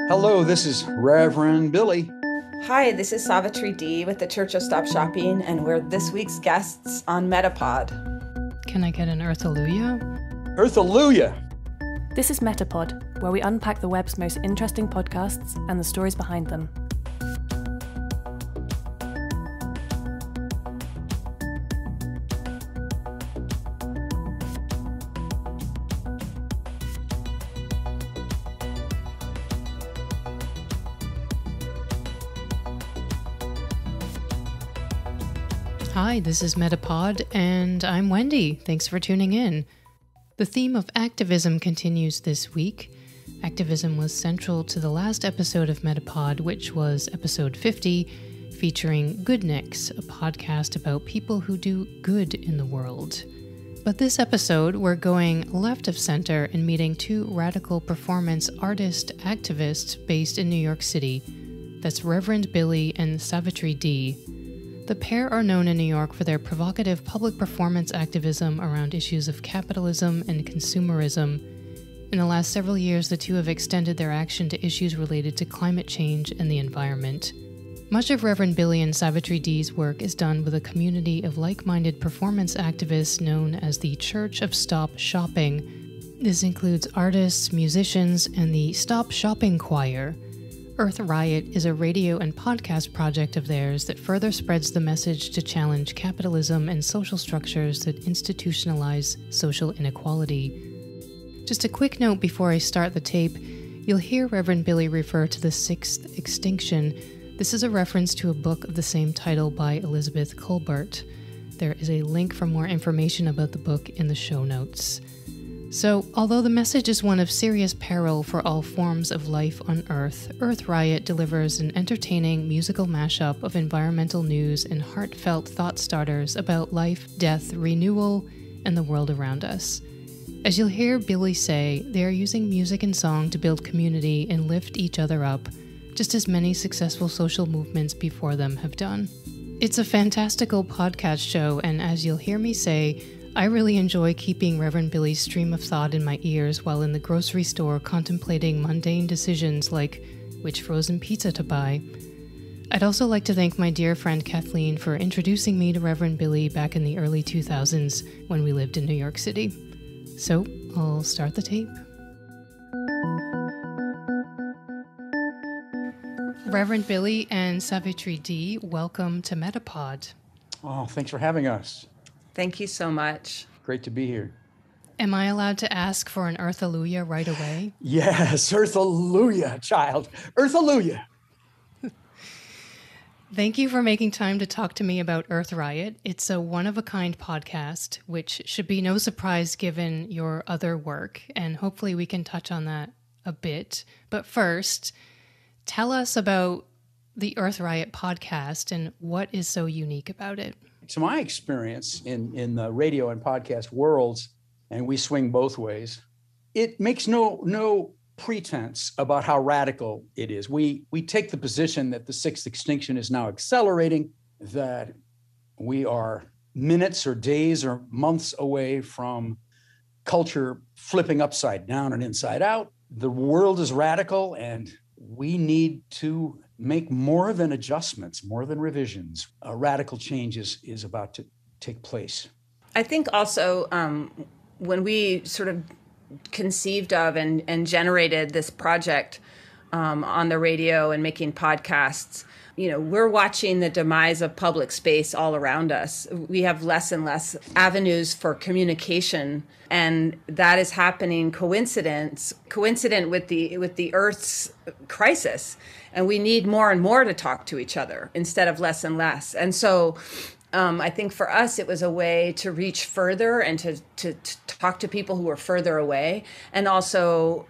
Hello, this is Reverend Billy. Hi, this is Savitri D with the Church of Stop Shopping, and we're this week's guests on MetaPod. Can I get an Earthaleujah? Earthaleujah! This is MetaPod, where we unpack the web's most interesting podcasts and the stories behind them. Hi, this is MetaPod, and I'm Wendy. Thanks for tuning in. The theme of activism continues this week. Activism was central to the last episode of MetaPod, which was episode 50, featuring Goodniks, a podcast about people who do good in the world. But this episode, we're going left of center and meeting two radical performance artist activists based in New York City. That's Reverend Billy and Savitri D. The pair are known in New York for their provocative public performance activism around issues of capitalism and consumerism. In the last several years, the two have extended their action to issues related to climate change and the environment. Much of Reverend Billy and Savitri D's work is done with a community of like-minded performance activists known as the Church of Stop Shopping. This includes artists, musicians, and the Stop Shopping Choir. EARTH RIOT is a radio and podcast project of theirs that further spreads the message to challenge capitalism and social structures that institutionalize social inequality. Just a quick note before I start the tape, you'll hear Reverend Billy refer to the sixth extinction. This is a reference to a book of the same title by Elizabeth Colbert. There is a link for more information about the book in the show notes. So, although the message is one of serious peril for all forms of life on Earth, EARTH RIOT delivers an entertaining musical mashup of environmental news and heartfelt thought starters about life, death, renewal, and the world around us. As you'll hear Billy say, they are using music and song to build community and lift each other up, just as many successful social movements before them have done. It's a fantastical podcast show, and as you'll hear me say, I really enjoy keeping Reverend Billy's stream of thought in my ears while in the grocery store contemplating mundane decisions like which frozen pizza to buy. I'd also like to thank my dear friend Kathleen for introducing me to Reverend Billy back in the early 2000s when we lived in New York City. So, I'll start the tape. Reverend Billy and Savitri D, welcome to MetaPod. Oh, thanks for having us. Thank you so much. Great to be here. Am I allowed to ask for an Earthaleujah right away? Yes, Earthaleujah, child. Earthaleujah. Thank you for making time to talk to me about EARTH RIOT. It's a one-of-a-kind podcast, which should be no surprise given your other work, and hopefully we can touch on that a bit. But first, tell us about the EARTH RIOT podcast and what is so unique about it. To my experience in the radio and podcast worlds, and we swing both ways, it makes no pretense about how radical it is. We take the position that the sixth extinction is now accelerating, that we are minutes or days or months away from culture flipping upside down and inside out. The world is radical, and we need to make more than adjustments, more than revisions. A radical change is about to take place. I think also when we sort of conceived of and generated this project on the radio and making podcasts, we're watching the demise of public space all around us. We have less and less avenues for communication, and that is happening coincident with the Earth's crisis. And we need more and more to talk to each other instead of less and less. And so I think for us, it was a way to reach further and to talk to people who are further away. And also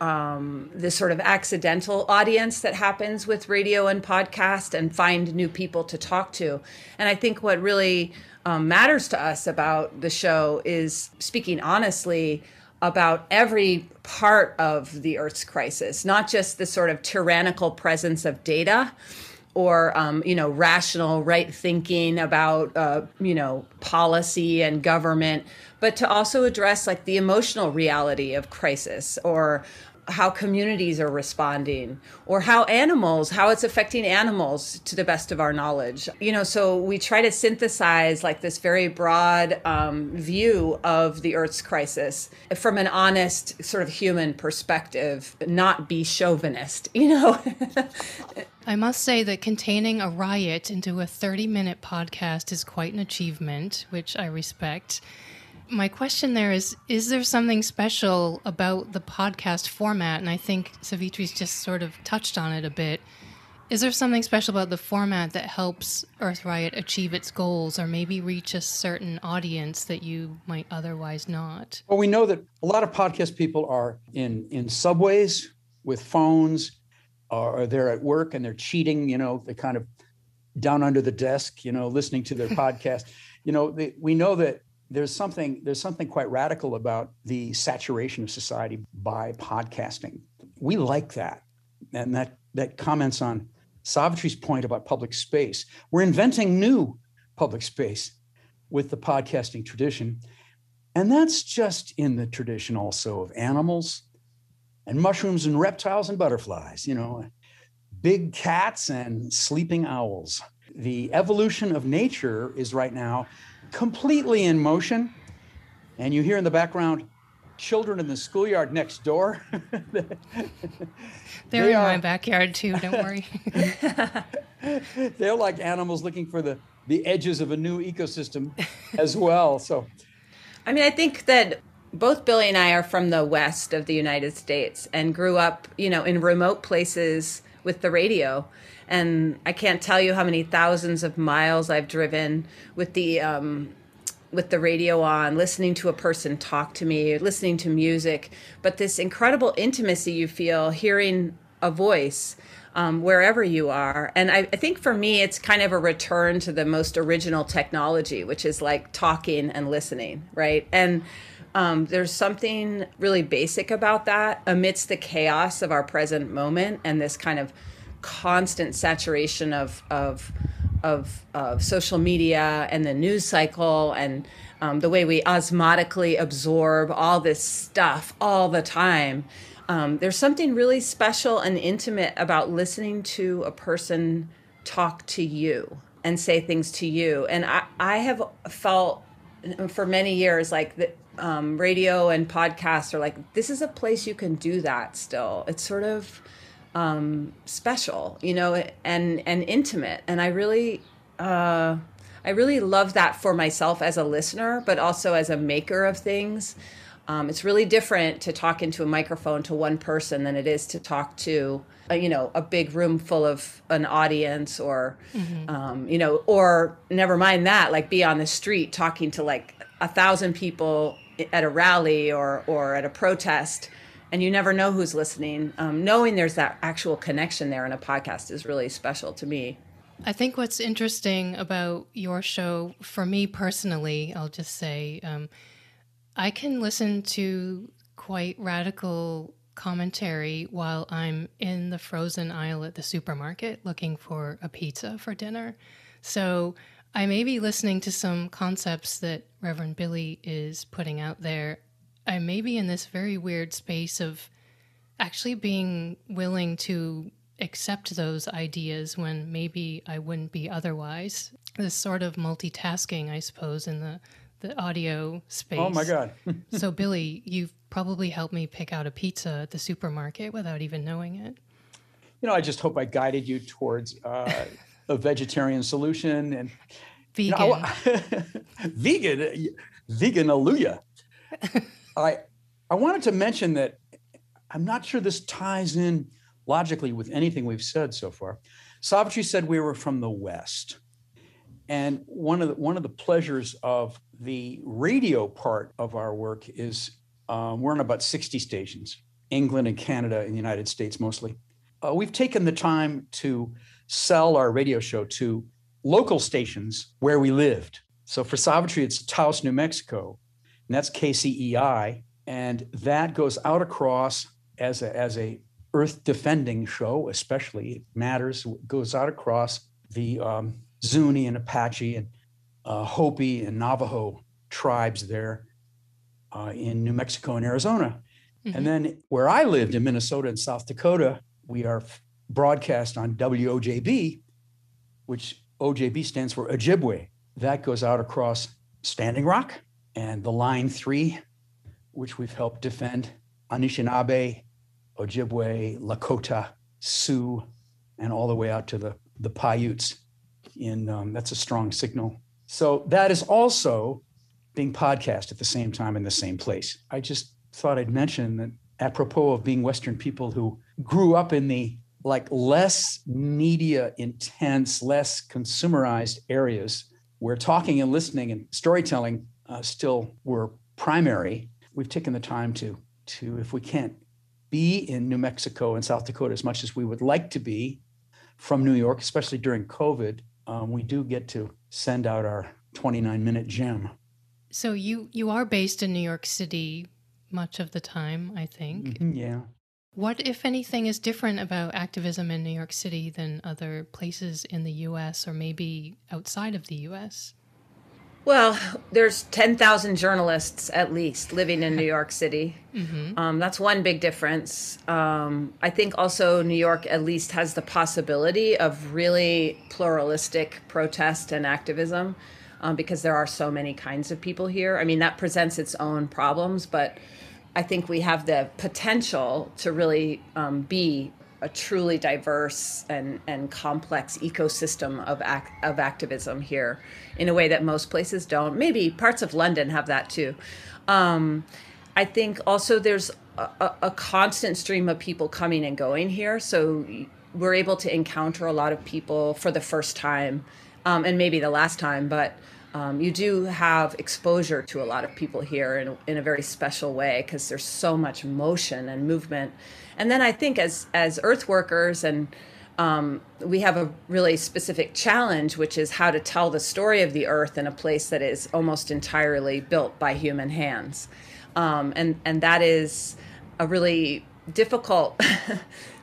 this sort of accidental audience that happens with radio and podcast, and find new people to talk to. And I think what really matters to us about the show is speaking honestly about every part of the Earth's crisis, not just the sort of tyrannical presence of data or, rational right thinking about, policy and government, but to also address like the emotional reality of crisis, or how communities are responding, or how it's affecting animals to the best of our knowledge. So we try to synthesize like this very broad view of the Earth's crisis from an honest sort of human perspective, not be chauvinist, I must say that containing a riot into a 30-minute podcast is quite an achievement, which I respect. My question there is there something special about the podcast format? And I think Savitri's just sort of touched on it a bit. Is there something special about the format that helps Earth Riot achieve its goals, or maybe reach a certain audience that you might otherwise not? Well, we know that a lot of podcast people are in subways with phones, or they're at work and they're cheating, they're kind of down under the desk, listening to their podcast. We know that there's something quite radical about the saturation of society by podcasting. We like that. And that comments on Savitri's point about public space. We're inventing new public space with the podcasting tradition. And that's just in the tradition also of animals and mushrooms and reptiles and butterflies, big cats and sleeping owls. The evolution of nature is right now completely in motion. And you hear in the background children in the schoolyard next door. They're in my backyard too, don't worry. They're like animals looking for the edges of a new ecosystem as well. So, I think that both Billy and I are from the west of the United States and grew up, in remote places with the radio. And I can't tell you how many thousands of miles I've driven with the radio on, listening to a person talk to me, listening to music. But this incredible intimacy you feel hearing a voice wherever you are. And I think for me, it's kind of a return to the most original technology, which is like talking and listening, right? And there's something really basic about that amidst the chaos of our present moment and this kind of constant saturation of social media and the news cycle and the way we osmotically absorb all this stuff all the time. There's something really special and intimate about listening to a person talk to you and say things to you. And I have felt for many years like that radio and podcasts are like, this is a place you can do that still. It's sort of special, and intimate. And I really love that for myself as a listener, but also as a maker of things. It's really different to talk into a microphone to one person than it is to talk to, a big room full of an audience or, or never mind that, like be on the street talking to like 1,000 people at a rally or at a protest. And you never know who's listening. Knowing there's that actual connection there in a podcast is really special to me. I think what's interesting about your show, for me personally, I'll just say, I can listen to quite radical commentary while I'm in the frozen aisle at the supermarket looking for a pizza for dinner. So I may be listening to some concepts that Reverend Billy is putting out there. I may be in this very weird space of actually being willing to accept those ideas when maybe I wouldn't be otherwise. This sort of multitasking, I suppose, in the audio space. Oh, my God. So, Billy, you've probably helped me pick out a pizza at the supermarket without even knowing it. I just hope I guided you towards a vegetarian solution. And vegan. Vegan-alleluia. I wanted to mention that I'm not sure this ties in logically with anything we've said so far. Savitri said we were from the West. And one of the pleasures of the radio part of our work is we're on about 60 stations, England and Canada and the United States mostly. We've taken the time to sell our radio show to local stations where we lived. So for Savitri, it's Taos, New Mexico, and that's KCEI. And that goes out across as a earth defending show, especially, it matters, goes out across the Zuni and Apache and Hopi and Navajo tribes there in New Mexico and Arizona. And then where I lived in Minnesota and South Dakota, we are broadcast on WOJB, which OJB stands for Ojibwe. That goes out across Standing Rock and the Line 3, which we've helped defend, Anishinaabe, Ojibwe, Lakota, Sioux, and all the way out to the Paiutes. That's a strong signal. So that is also being podcast at the same time in the same place. I just thought I'd mention that apropos of being Western people who grew up in the less media intense, less consumerized areas where talking and listening and storytelling still were primary. We've taken the time to if we can't be in New Mexico and South Dakota as much as we would like to be from New York, especially during COVID, we do get to send out our 29-minute gem. So you are based in New York City much of the time, I think. Yeah. What, if anything, is different about activism in New York City than other places in the U.S. or maybe outside of the U.S.? Well, there's 10,000 journalists at least living in New York City. That's one big difference. I think also New York at least has the possibility of really pluralistic protest and activism because there are so many kinds of people here. I mean, that presents its own problems, but I think we have the potential to really be a truly diverse and complex ecosystem of activism here in a way that most places don't. Maybe parts of London have that too. I think also there's a constant stream of people coming and going here. So we're able to encounter a lot of people for the first time and maybe the last time, but you do have exposure to a lot of people here in a very special way because there's so much motion and movement. And then I think as earth workers, and we have a really specific challenge, which is how to tell the story of the earth in a place that is almost entirely built by human hands. And that is a really difficult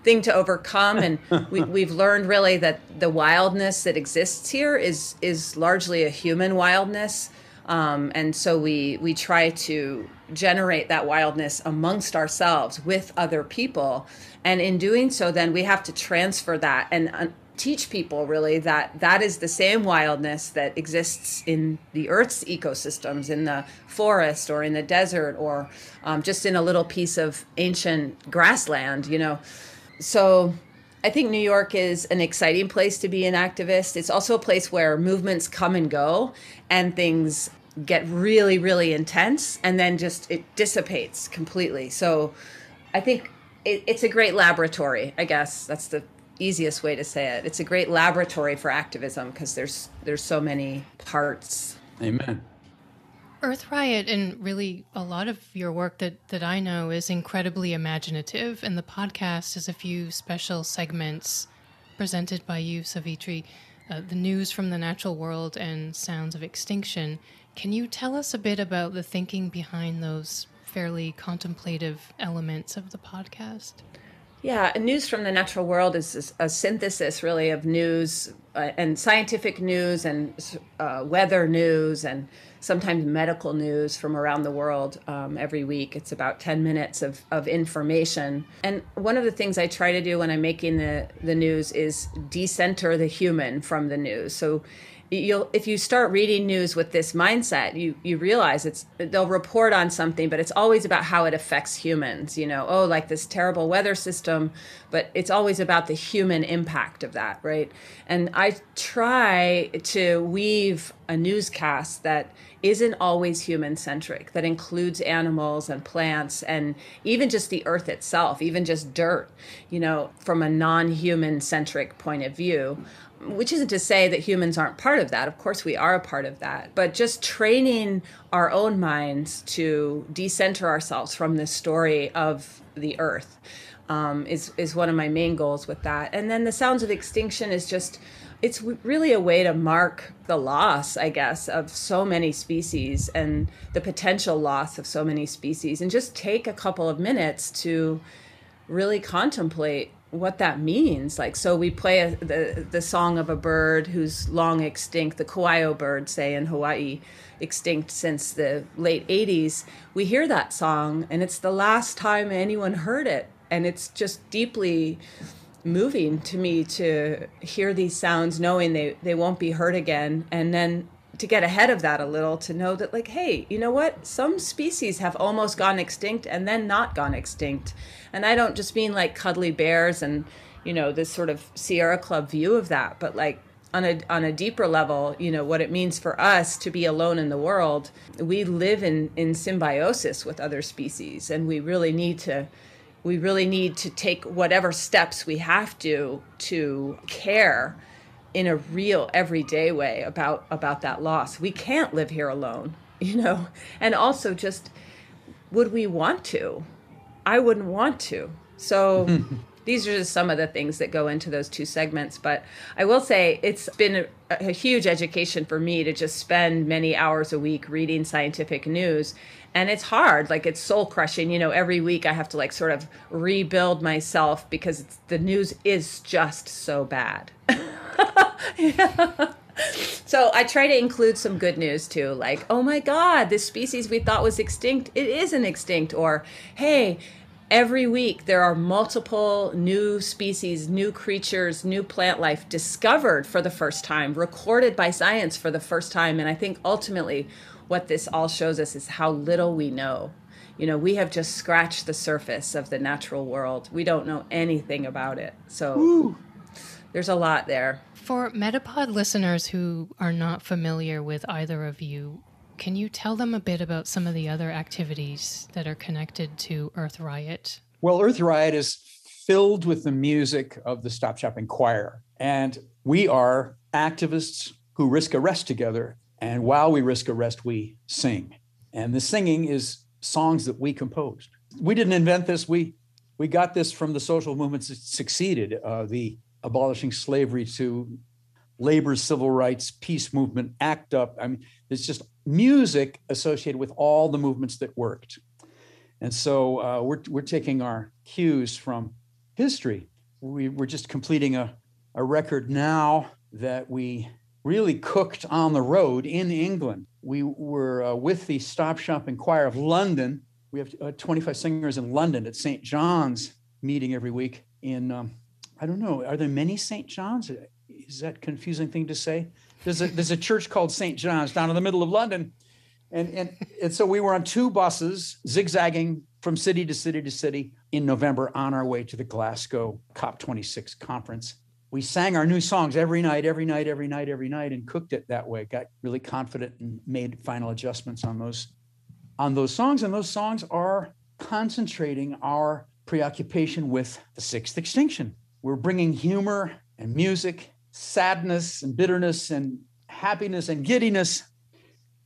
thing to overcome. And we've learned really that the wildness that exists here is largely a human wildness. And so we try to generate that wildness amongst ourselves with other people. And in doing so, then we have to transfer that and teach people really that is the same wildness that exists in the Earth's ecosystems, in the forest or in the desert or just in a little piece of ancient grassland, So I think New York is an exciting place to be an activist. It's also a place where movements come and go and things get really, really intense and then just it dissipates completely. So I think it's a great laboratory, I guess. That's the easiest way to say it. It's a great laboratory for activism because there's so many parts. Amen. Earth Riot and really a lot of your work that I know is incredibly imaginative, and the podcast is a few special segments presented by you, Savitri, the news from the natural world and sounds of extinction. Can you tell us a bit about the thinking behind those fairly contemplative elements of the podcast? Yeah, News from the Natural World is a synthesis really of news and scientific news and weather news and sometimes medical news from around the world every week. It's about 10 minutes of information. And one of the things I try to do when I'm making the news is decenter the human from the news. So if you start reading news with this mindset, you realize they'll report on something, but it's always about how it affects humans, like this terrible weather system, but it's always about the human impact of that, right? And I try to weave a newscast that isn't always human-centric, that includes animals and plants and even just the earth itself, even just dirt, from a non-human-centric point of view. Which isn't to say that humans aren't part of that. Of course, we are a part of that. But just training our own minds to decenter ourselves from the story of the earth is one of my main goals with that. And then the Sounds of Extinction is it's really a way to mark the loss, I guess, of so many species and the potential loss of so many species, and just take a couple of minutes to really contemplate what that means. Like, so we play the song of a bird who's long extinct, the Kauai bird, say in Hawaii, extinct since the late 80s. We hear that song and it's the last time anyone heard it. And it's just deeply moving to me to hear these sounds knowing they won't be heard again. And then to get ahead of that a little, to know that, like, hey, you know what? Some species have almost gone extinct and then not gone extinct. And I don't just mean like cuddly bears and, this sort of Sierra Club view of that, but like on a deeper level, what it means for us to be alone in the world. We live in symbiosis with other species, and we really need to take whatever steps we have to care in a real everyday way about that loss. We can't live here alone, and also just, would we want to? I wouldn't want to. So these are just some of the things that go into those two segments. But I will say it's been a huge education for me to just spend many hours a week reading scientific news. And it's hard, like it's soul crushing. Every week I have to like sort of rebuild myself because the news is just so bad. Yeah. So I try to include some good news too, like, oh my God, this species we thought was extinct, it isn't extinct. Or, hey, every week there are multiple new species, new creatures, new plant life discovered for the first time, recorded by science for the first time. And I think ultimately what this all shows us is how little we know. We have just scratched the surface of the natural world. We don't know anything about it. So there's a lot there. For MetaPod listeners who are not familiar with either of you, can you tell them a bit about some of the other activities that are connected to Earth Riot? Well, Earth Riot is filled with the music of the Stop Shopping Choir. And we are activists who risk arrest together. And while we risk arrest, we sing. And the singing is songs that we composed. We didn't invent this. We got this from the social movements that succeeded, the abolishing slavery to labor, civil rights, peace movement, ACT UP. I mean, it's just music associated with all the movements that worked. And so we're taking our cues from history. We're just completing a record now that we really cooked on the road in England. We were with the Stop Shopping Choir of London. We have 25 singers in London at St. John's, meeting every week in, I don't know, are there many St. John's? Is that a confusing thing to say? There's a church called St. John's down in the middle of London. And so we were on two buses zigzagging from city to city to city in November on our way to the Glasgow COP26 conference. We sang our new songs every night, and cooked it that way. Got really confident and made final adjustments on those songs. And those songs are concentrating our preoccupation with the sixth extinction. We're bringing humor and music, sadness and bitterness and happiness and giddiness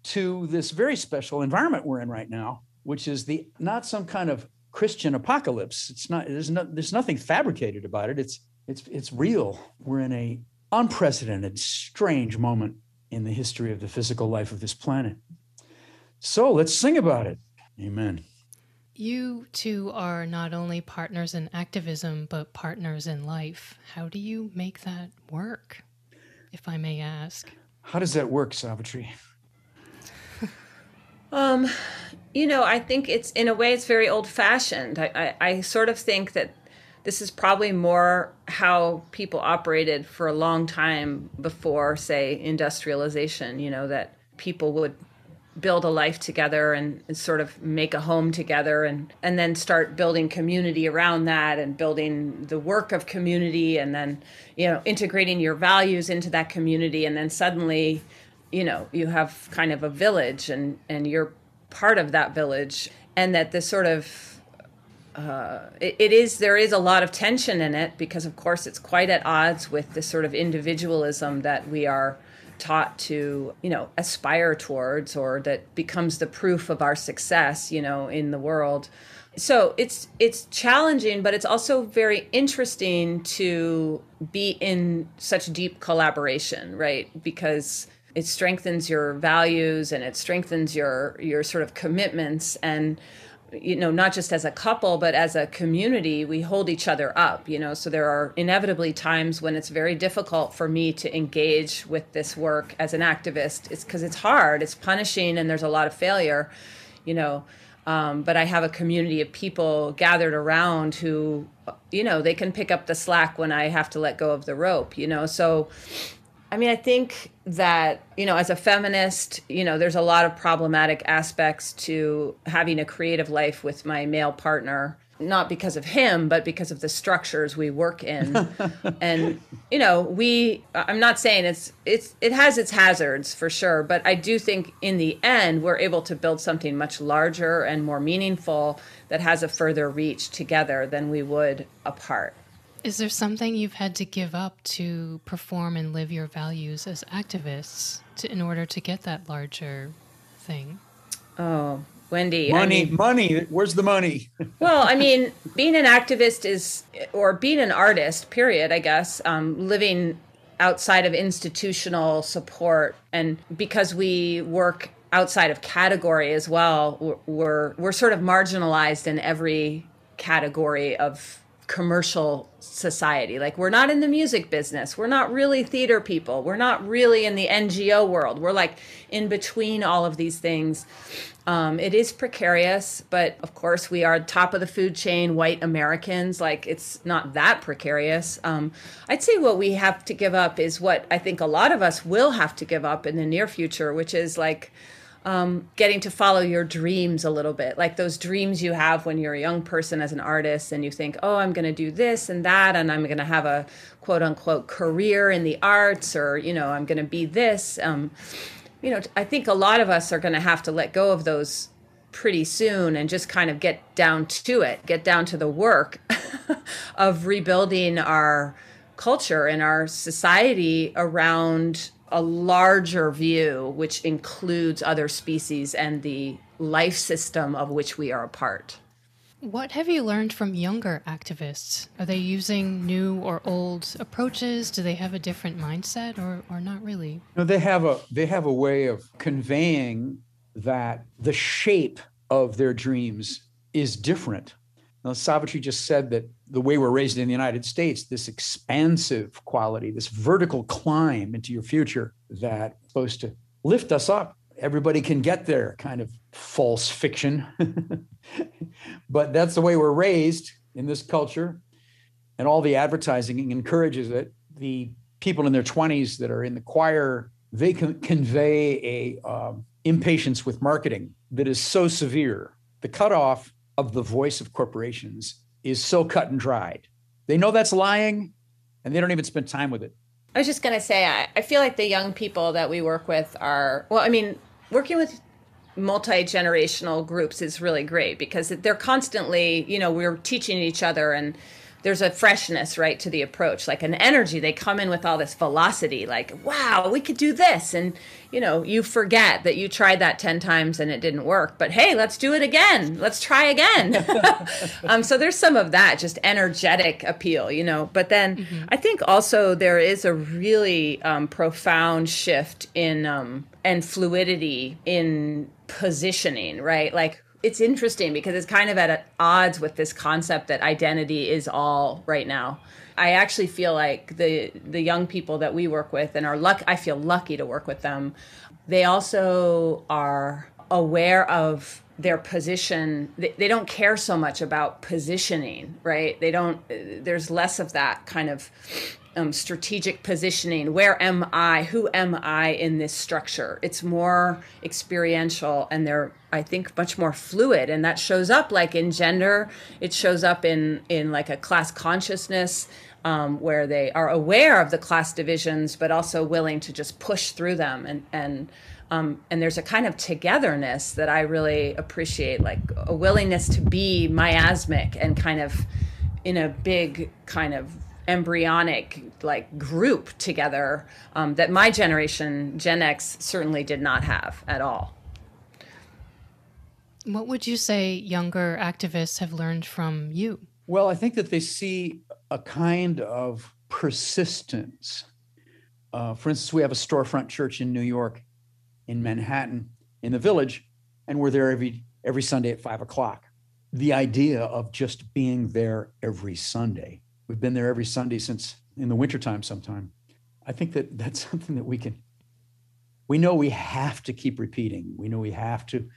to this very special environment we're in right now, which is not some kind of Christian apocalypse. It's not. There's nothing fabricated about it. It's real. We're in a unprecedented, strange moment in the history of the physical life of this planet. So let's sing about it. Amen. You two are not only partners in activism, but partners in life. How do you make that work, if I may ask? How does that work, Savitri? I think it's, in a way, it's very old-fashioned. I sort of think that this is probably more how people operated for a long time before, say, industrialization, that people would build a life together and sort of make a home together and then start building community around that and building the work of community and then, integrating your values into that community. And then suddenly, you have kind of a village and you're part of that village, and that the sort of there is a lot of tension in it because, of course, it's quite at odds with the sort of individualism that we are taught to, aspire towards, or that becomes the proof of our success, in the world. So it's challenging, but it's also very interesting to be in such deep collaboration, right? Because it strengthens your values and it strengthens your sort of commitments. And not just as a couple, but as a community, we hold each other up, so there are inevitably times when it's very difficult for me to engage with this work as an activist. It's because it's hard, it's punishing, and there's a lot of failure, but I have a community of people gathered around who, they can pick up the slack when I have to let go of the rope, so I think that, as a feminist, there's a lot of problematic aspects to having a creative life with my male partner, not because of him, but because of the structures we work in. And, I'm not saying it has its hazards for sure, but I do think in the end, we're able to build something much larger and more meaningful that has a further reach together than we would apart. Is there something you've had to give up to perform and live your values as activists in order to get that larger thing? Oh, Wendy. Money. Where's the money? Well, being an activist or being an artist, period, I guess, living outside of institutional support. And because we work outside of category as well, we're sort of marginalized in every category of commercial society. Like, we're not in the music business. We're not really theater people. We're not really in the NGO world. We're like in between all of these things. It is precarious, but of course we are top of the food chain, white Americans. Like, it's not that precarious. I'd say what we have to give up is what I think a lot of us will have to give up in the near future, which is like getting to follow your dreams a little bit, like those dreams you have when you're a young person as an artist and you think, oh, I'm going to do this and that, and I'm going to have a quote unquote career in the arts, or, I'm going to be this. I think a lot of us are going to have to let go of those pretty soon and just kind of get down to it, get down to the work of rebuilding our culture and our society around a larger view, which includes other species and the life system of which we are a part. What have you learned from younger activists? Are they using new or old approaches? Do they have a different mindset or not really? No, they have a way of conveying that the shape of their dreams is different. Now, Savitri just said that the way we're raised in the United States, this expansive quality, this vertical climb into your future that's supposed to lift us up. Everybody can get there, kind of false fiction. But that's the way we're raised in this culture. And all the advertising encourages it. The people in their 20s that are in the choir, they can convey a impatience with marketing that is so severe. The cutoff of the voice of corporations is so cut and dried. They know that's lying, and they don't even spend time with it. I was just going to say, I feel like the young people that we work with are, working with multi-generational groups is really great because they're constantly, we're teaching each other, and there's a freshness, right, to the approach, like an energy. They come in with all this velocity, like, wow, we could do this. And, you forget that you tried that 10 times and it didn't work. But hey, let's do it again. Let's try again. So there's some of that, just energetic appeal, But then I think also there is a really profound shift in and fluidity in positioning, right? Like, it's interesting because it's kind of at odds with this concept that identity is all right now. I actually feel like the young people that we work with and I feel lucky to work with them. They also are aware of their position. They don't care so much about positioning, right? There's less of that kind of strategic positioning. Where am I? Who am I in this structure? It's more experiential, and they're, I think, much more fluid. And that shows up like in gender. It shows up in like a class consciousness, where they are aware of the class divisions, but also willing to just push through them. And there's a kind of togetherness that I really appreciate, like a willingness to be miasmic and kind of in a big kind of embryonic like group together, that my generation, Gen X, certainly did not have at all. What would you say younger activists have learned from you? Well, I think that they see a kind of persistence. For instance, we have a storefront church in New York, in Manhattan, in the Village, and we're there every Sunday at 5 o'clock. the idea of just being there every Sunday. We've been there every Sunday since in the wintertime sometime. I think that that's something that we know we have to keep repeating. We know we have to.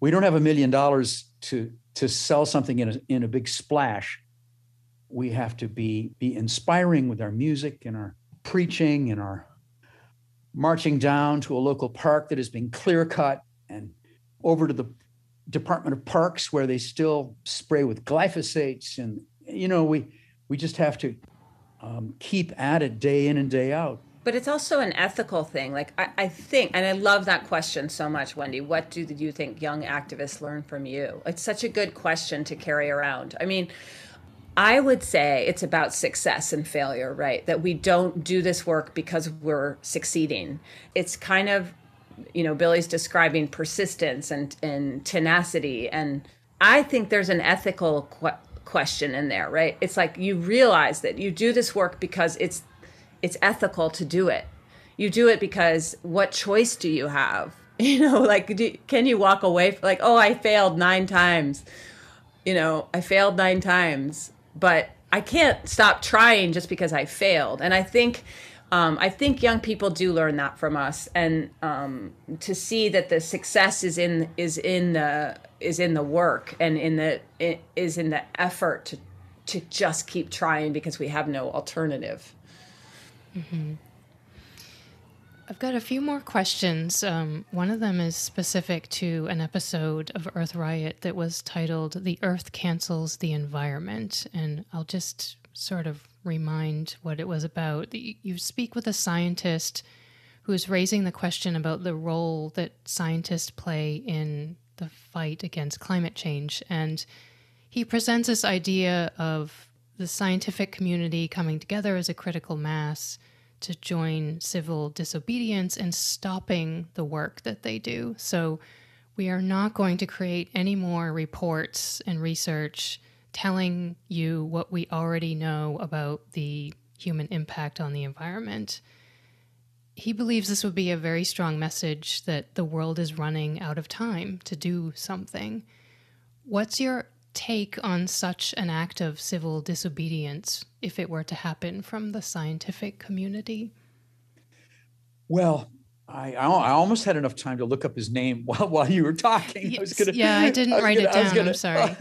We don't have $1 million to sell something in a big splash. We have to be inspiring with our music and our preaching and our marching down to a local park that has been clear cut and over to the Department of Parks where they still spray with glyphosates. And, we just have to keep at it day in and day out. But it's also an ethical thing. Like, I think, and I love that question so much, Wendy, what do you think young activists learn from you? It's such a good question to carry around. I mean, I would say it's about success and failure, right? That we don't do this work because we're succeeding. It's kind of, Billy's describing persistence and tenacity. And I think there's an ethical question in there, right? It's like you realize that you do this work because it's ethical to do it. You do it because what choice do you have? Can you walk away I failed 9 times. I failed 9 times, but I can't stop trying just because I failed. And I think young people do learn that from us, and to see that the success is in the work and is in the effort to just keep trying because we have no alternative. Mm-hmm. I've got a few more questions. One of them is specific to an episode of Earth Riot that was titled "The Earth Cancels the Environment," and I'll just sort of remind what it was about. You speak with a scientist who is raising the question about the role that scientists play in the fight against climate change, and he presents this idea of the scientific community coming together as a critical mass to join civil disobedience and stopping the work that they do. So we are not going to create any more reports and research telling you what we already know about the human impact on the environment. He believes this would be a very strong message that the world is running out of time to do something. What's your take on such an act of civil disobedience if it were to happen from the scientific community? Well, I almost had enough time to look up his name while you were talking. I didn't write it down. I'm sorry.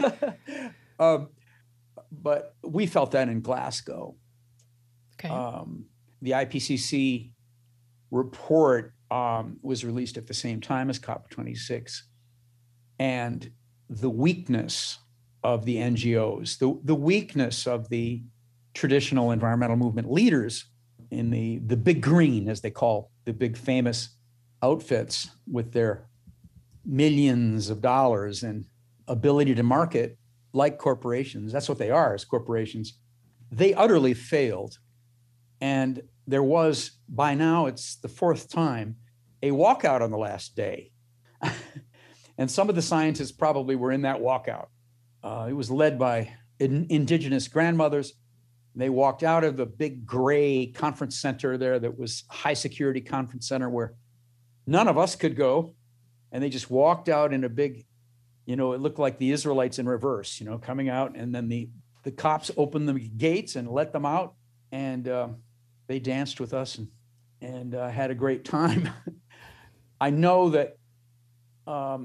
But we felt that in Glasgow. Okay. The IPCC report was released at the same time as COP26. And the weakness of the NGOs, the weakness of the traditional environmental movement leaders in the big green, as they call the big famous outfits with their millions of dollars and ability to market like corporations. That's what they are, as corporations. They utterly failed. And there was, by now, it's the 4th time, a walkout on the last day. And some of the scientists probably were in that walkout. It was led by indigenous grandmothers. They walked out of the big gray conference center there that was high security conference center where none of us could go. And they just walked out in a big, it looked like the Israelites in reverse, coming out. And then the cops opened the gates and let them out. And they danced with us and had a great time. I know that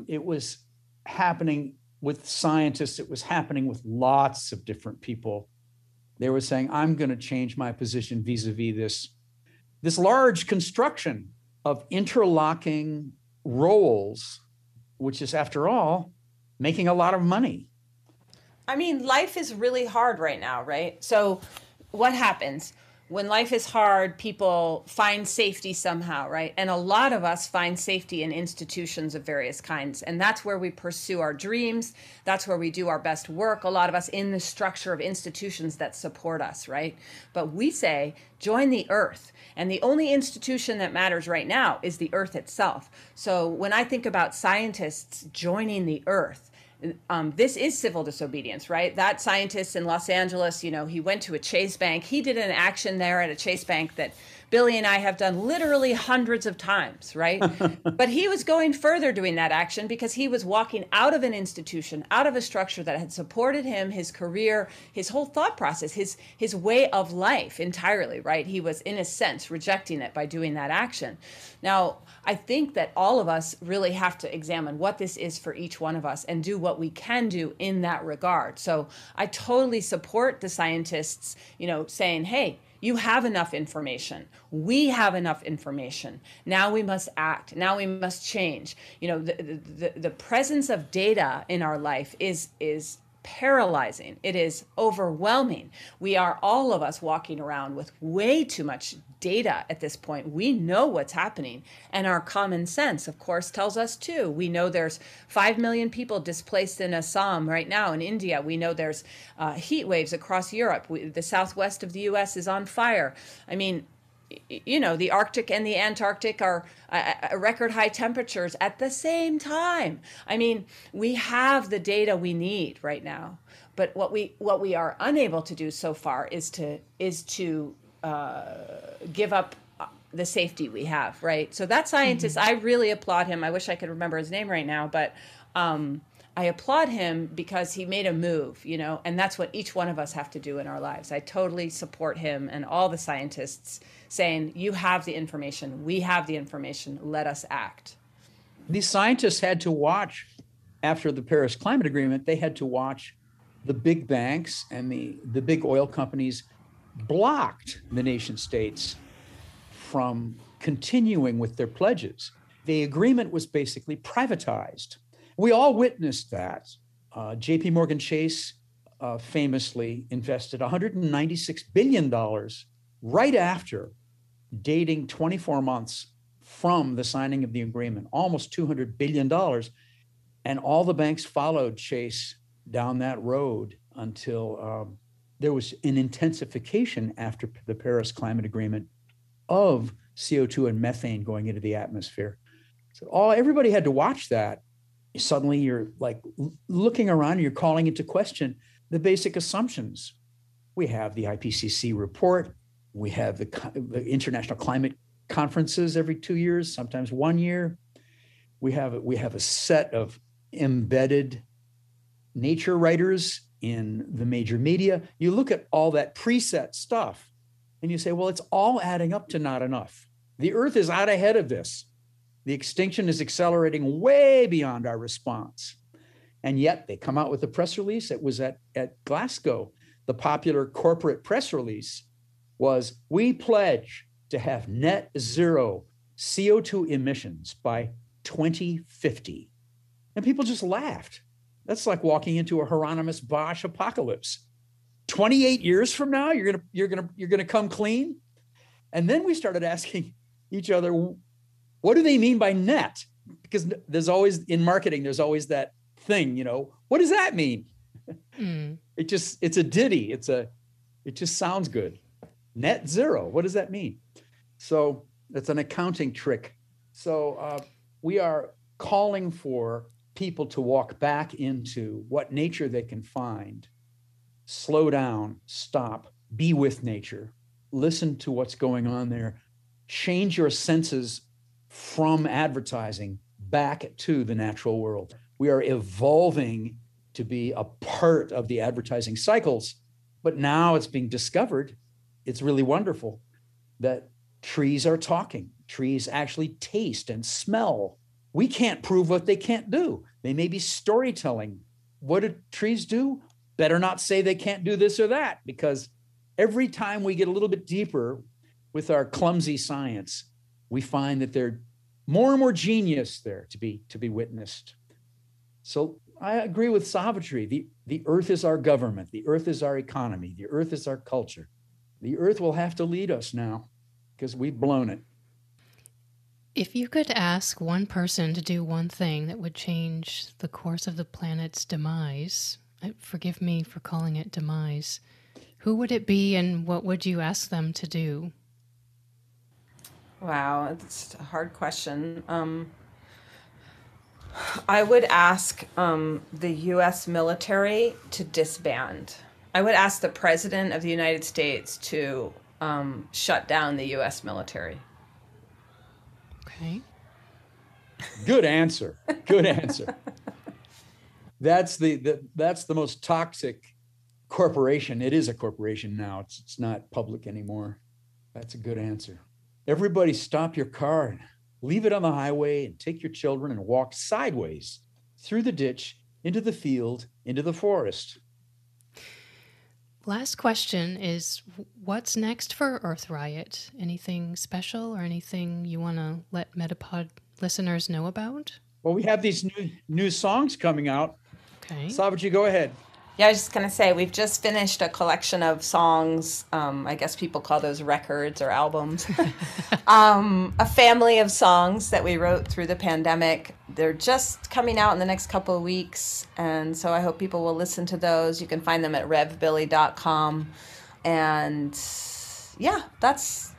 it was happening with scientists. It was happening with lots of different people. They were saying, I'm going to change my position vis-a-vis this large construction of interlocking roles, which is, after all, making a lot of money. I mean, life is really hard right now, right? So what happens? When life is hard, people find safety somehow, right? And a lot of us find safety in institutions of various kinds. And that's where we pursue our dreams. That's where we do our best work. A lot of us in the structure of institutions that support us, right? But we say, join the earth. And the only institution that matters right now is the earth itself. So when I think about scientists joining the earth, this is civil disobedience, right? That scientist in Los Angeles, he went to a Chase bank. He did an action there at a Chase bank that Billy and I have done literally hundreds of times, right? But he was going further doing that action because he was walking out of an institution, out of a structure that had supported him, his career, his whole thought process, his way of life entirely, right? He was, in a sense, rejecting it by doing that action. Now, I think that all of us really have to examine what this is for each one of us and do what we can do in that regard. So I totally support the scientists, saying, hey, you have enough information. We have enough information. Now we must act. Now we must change. The presence of data in our life is paralyzing. It is overwhelming. We are, all of us, walking around with way too much data at this point. We know what's happening, and our common sense, of course, tells us too. We know there's 5 million people displaced in Assam right now in India. We know there's heat waves across Europe. The southwest of the U.S. is on fire. I mean, the Arctic and the Antarctic are record high temperatures at the same time. I mean, we have the data we need right now, but what we are unable to do so far is to give up the safety we have, right? So that scientist, I really applaud him. I wish I could remember his name right now, but I applaud him because he made a move, and that's what each one of us have to do in our lives. I totally support him and all the scientists saying, you have the information, we have the information, let us act. These scientists had to watch, after the Paris Climate Agreement, they had to watch the big banks and the big oil companies blocked the nation states from continuing with their pledges. The agreement was basically privatized. We all witnessed that. JP Morgan Chase famously invested $196 billion right after, dating 24 months from the signing of the agreement, almost $200 billion. And all the banks followed Chase down that road until there was an intensification after the Paris Climate Agreement of CO2 and methane going into the atmosphere. So everybody had to watch that. Suddenly you're like looking around, you're calling into question the basic assumptions. We have the IPCC report. We have the international climate conferences every 2 years, sometimes 1 year. We have a set of embedded nature writers in the major media. You look at all that preset stuff and you say, well, it's all adding up to not enough. The Earth is out ahead of this. The extinction is accelerating way beyond our response. And yet they come out with a press release. It was at Glasgow. The popular corporate press release was, we pledge to have net zero CO2 emissions by 2050. And people just laughed. That's like walking into a Hieronymus Bosch apocalypse. 28 years from now, you're gonna come clean. And then we started asking each other, what do they mean by net? Because there's always, in marketing, there's always that thing, what does that mean? It's a ditty. It just sounds good. Net zero, what does that mean? So it's an accounting trick. So we are calling for people to walk back into what nature they can find, slow down, stop, be with nature, listen to what's going on there, change your senses from advertising back to the natural world. We are evolving to be a part of the advertising cycles, but now it's being discovered. It's really wonderful that trees are talking. Trees actually taste and smell. We can't prove what they can't do. They may be storytelling. What do trees do? Better not say they can't do this or that, because every time we get a little bit deeper with our clumsy science, we find that there's more and more genius there to be witnessed. So I agree with Savitri. The earth is our government. The earth is our economy. The earth is our culture. The earth will have to lead us now because we've blown it. If you could ask one person to do one thing that would change the course of the planet's demise, forgive me for calling it demise, who would it be and what would you ask them to do? Wow, it's a hard question. I would ask the U.S. military to disband. I would ask the President of the United States to shut down the U.S. military. Okay. Good answer. Good answer. That's the most toxic corporation. It is a corporation now. It's not public anymore. That's a good answer. Everybody stop your car and leave it on the highway and take your children and walk sideways through the ditch, into the field, into the forest. Last question is, what's next for Earth Riot? Anything special or anything you want to let MetaPod listeners know about? Well, we have these new songs coming out. Okay. Savitri, go ahead. Yeah, I was just going to say, we've just finished a collection of songs. I guess people call those records or albums. A family of songs that we wrote through the pandemic. They're just coming out in the next couple of weeks. And so I hope people will listen to those. You can find them at revbilly.com. And yeah, that's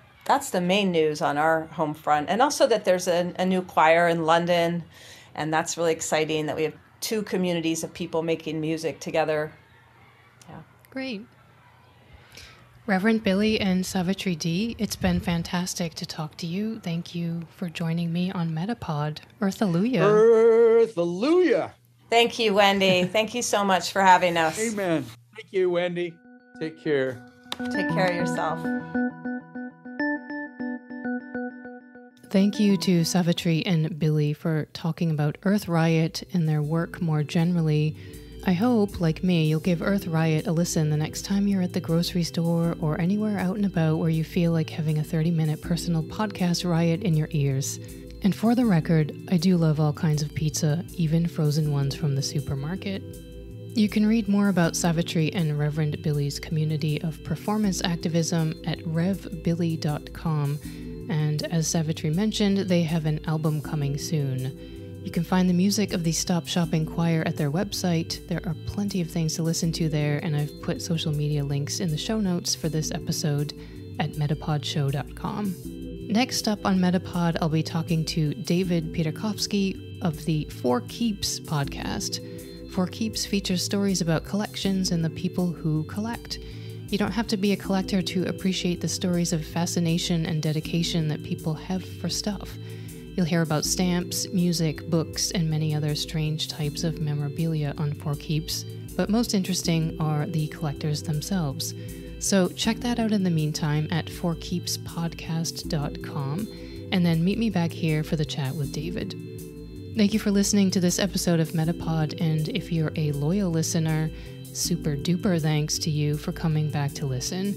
the main news on our home front. And also that there's a new choir in London. And that's really exciting that we have 2 communities of people making music together. Yeah. Great. Reverend Billy and Savitri D, it's been fantastic to talk to you. Thank you for joining me on MetaPod. Earthaleujah. Earthaleujah. Thank you, Wendy. Thank you so much for having us. Amen. Thank you, Wendy. Take care. Take care of yourself. Thank you to Savitri and Billy for talking about Earth Riot and their work more generally. I hope, like me, you'll give Earth Riot a listen the next time you're at the grocery store or anywhere out and about where you feel like having a 30-minute personal podcast riot in your ears. And for the record, I do love all kinds of pizza, even frozen ones from the supermarket. You can read more about Savitri and Reverend Billy's community of performance activism at revbilly.com. And as Savitri mentioned, they have an album coming soon. You can find the music of the Stop Shopping Choir at their website. There are plenty of things to listen to there, and I've put social media links in the show notes for this episode at metapodshow.com. Next up on MetaPod, I'll be talking to David Pietrkowski of the For Keeps podcast. For Keeps features stories about collections and the people who collect. You don't have to be a collector to appreciate the stories of fascination and dedication that people have for stuff. You'll hear about stamps, music, books, and many other strange types of memorabilia on For Keeps, but most interesting are the collectors themselves. So check that out in the meantime at forkeepspodcast.com, and then meet me back here for the chat with David. Thank you for listening to this episode of MetaPod, and if you're a loyal listener, super duper thanks to you for coming back to listen.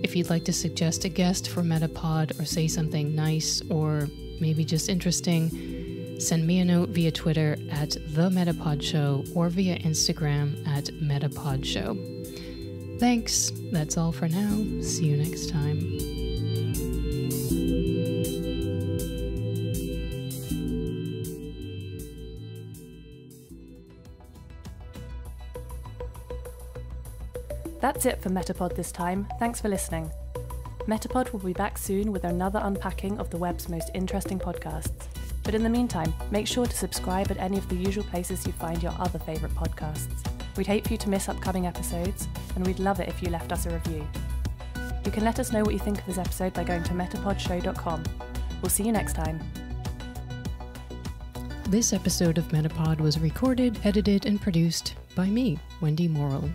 If you'd like to suggest a guest for MetaPod or say something nice or maybe just interesting, send me a note via Twitter at The MetaPod Show or via Instagram at MetaPod Show. Thanks. That's all for now. See you next time. That's it for MetaPod this time. Thanks for listening. MetaPod will be back soon with another unpacking of the web's most interesting podcasts. But in the meantime, make sure to subscribe at any of the usual places you find your other favourite podcasts. We'd hate for you to miss upcoming episodes, and we'd love it if you left us a review. You can let us know what you think of this episode by going to metapodshow.com. We'll see you next time. This episode of MetaPod was recorded, edited, and produced by me, Wendy Morrill.